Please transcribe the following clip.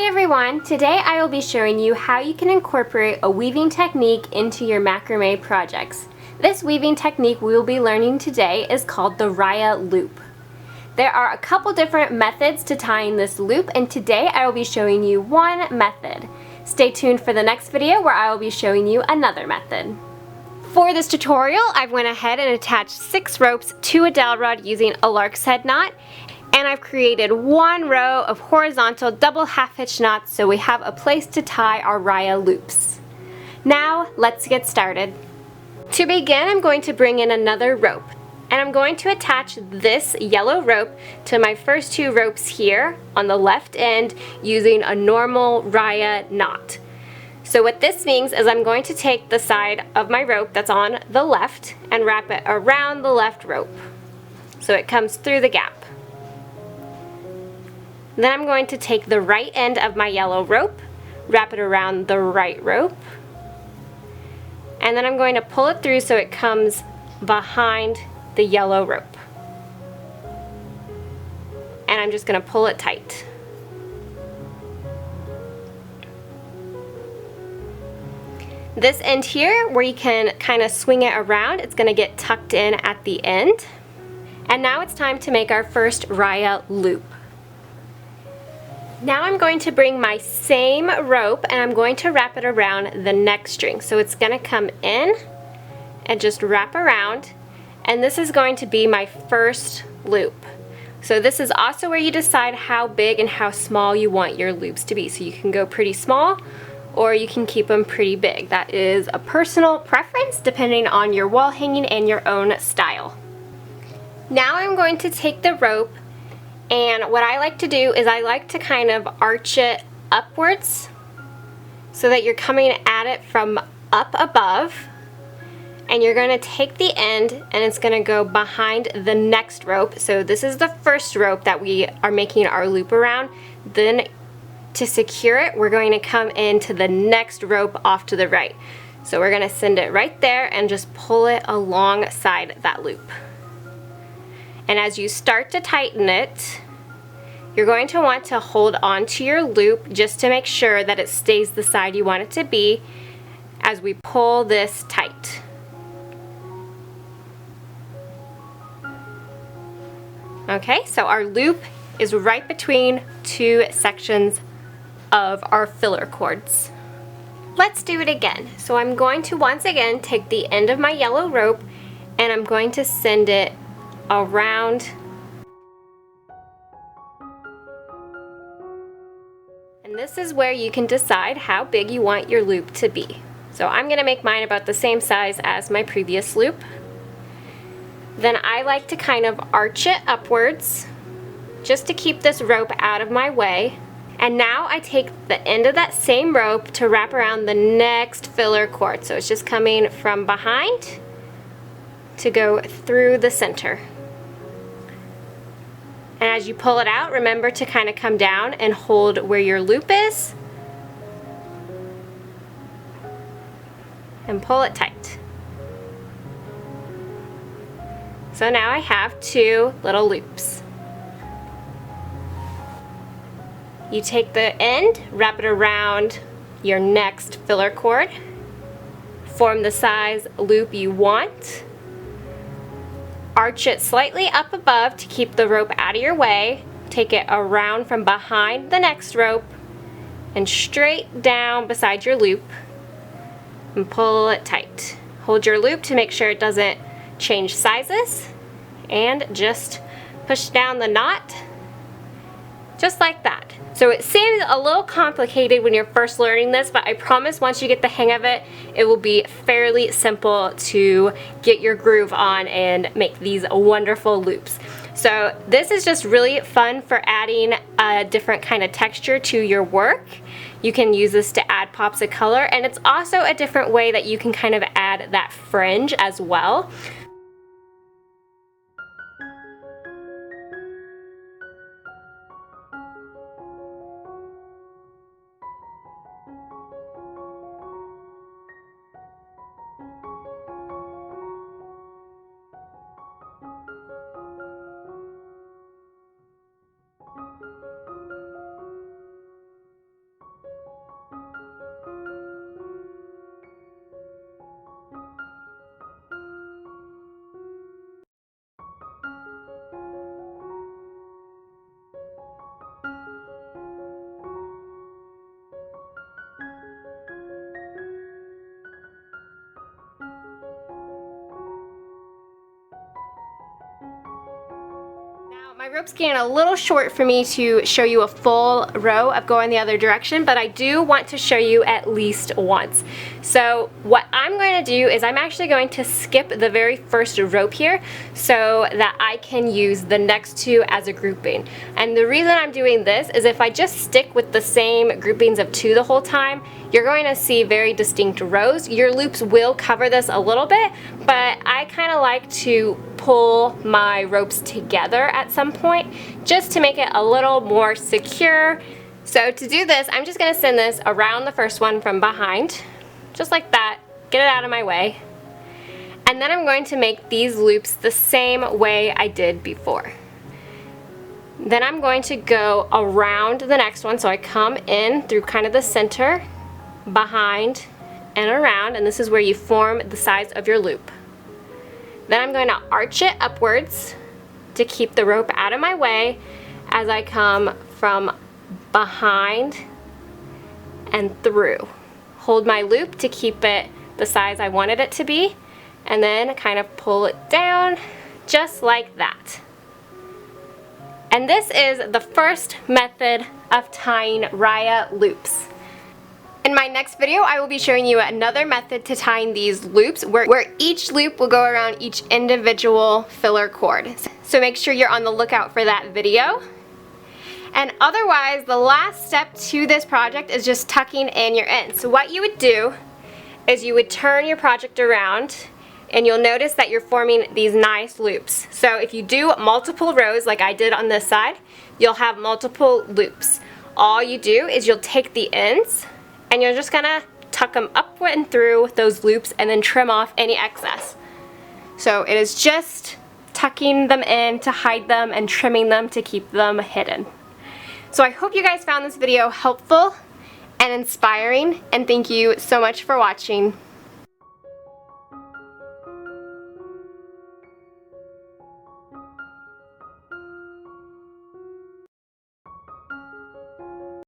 Hi everyone! Today I will be showing you how you can incorporate a weaving technique into your macrame projects. This weaving technique we will be learning today is called the Rya Loop. There are a couple different methods to tying this loop, and today I will be showing you one method. Stay tuned for the next video where I will be showing you another method. For this tutorial, I've went ahead and attached 6 ropes to a dowel rod using a lark's head knot. And I've created one row of horizontal double half hitch knots so we have a place to tie our Rya loops. Now let's get started. To begin, I'm going to bring in another rope, and I'm going to attach this yellow rope to my first 2 ropes here on the left end using a normal Rya knot. So what this means is I'm going to take the side of my rope that's on the left and wrap it around the left rope so it comes through the gap. Then I'm going to take the right end of my yellow rope, wrap it around the right rope, and then I'm going to pull it through so it comes behind the yellow rope. And I'm just going to pull it tight. This end here, where you can kind of swing it around, it's going to get tucked in at the end. And now it's time to make our first Rya loop. Now I'm going to bring my same rope and I'm going to wrap it around the next string. So it's going to come in and just wrap around, and this is going to be my first loop. So this is also where you decide how big and how small you want your loops to be. So you can go pretty small or you can keep them pretty big. That is a personal preference depending on your wall hanging and your own style. Now I'm going to take the rope, and what I like to do is I like to kind of arch it upwards so that you're coming at it from up above, and you're going to take the end and it's going to go behind the next rope. So this is the first rope that we are making our loop around. Then to secure it, we're going to come into the next rope off to the right. So we're going to send it right there and just pull it alongside that loop. And as you start to tighten it, you're going to want to hold on to your loop just to make sure that it stays the side you want it to be as we pull this tight. Okay, so our loop is right between 2 sections of our filler cords. Let's do it again. So I'm going to once again take the end of my yellow rope and I'm going to send it around, and this is where you can decide how big you want your loop to be. So I'm going to make mine about the same size as my previous loop. Then I like to kind of arch it upwards just to keep this rope out of my way. And now I take the end of that same rope to wrap around the next filler cord. So it's just coming from behind to go through the center. And as you pull it out, remember to kind of come down and hold where your loop is and pull it tight. So now I have 2 little loops. You take the end, wrap it around your next filler cord, form the size loop you want, arch it slightly up above to keep the rope out of your way, take it around from behind the next rope and straight down beside your loop and pull it tight. Hold your loop to make sure it doesn't change sizes, and just push down the knot just like that. So it seems a little complicated when you're first learning this, but I promise once you get the hang of it, it will be fairly simple to get your groove on and make these wonderful loops. So this is just really fun for adding a different kind of texture to your work. You can use this to add pops of color, and it's also a different way that you can kind of add that fringe as well. My rope's getting a little short for me to show you a full row of going the other direction, but I do want to show you at least once. So what I'm going to do is I'm actually going to skip the very first rope here so that I can use the next two as a grouping. And the reason I'm doing this is if I just stick with the same groupings of two the whole time, you're going to see very distinct rows. Your loops will cover this a little bit, but I kind of like to pull my ropes together at some point just to make it a little more secure. So to do this, I'm just going to send this around the first one from behind, just like that, get it out of my way. And then I'm going to make these loops the same way I did before. Then I'm going to go around the next one, so I come in through kind of the center, behind, and around, and this is where you form the size of your loop. Then I'm going to arch it upwards to keep the rope out of my way as I come from behind and through. Hold my loop to keep it the size I wanted it to be, and then kind of pull it down just like that. And this is the first method of tying Rya loops. In my next video, I will be showing you another method to tying these loops where each loop will go around each individual filler cord. So make sure you're on the lookout for that video. And otherwise, the last step to this project is just tucking in your ends. So what you would do is you would turn your project around and you'll notice that you're forming these nice loops. So if you do multiple rows like I did on this side, you'll have multiple loops. All you do is you'll take the ends and you're just gonna tuck them up and through those loops and then trim off any excess. So it is just tucking them in to hide them and trimming them to keep them hidden. So I hope you guys found this video helpful and inspiring, and thank you so much for watching.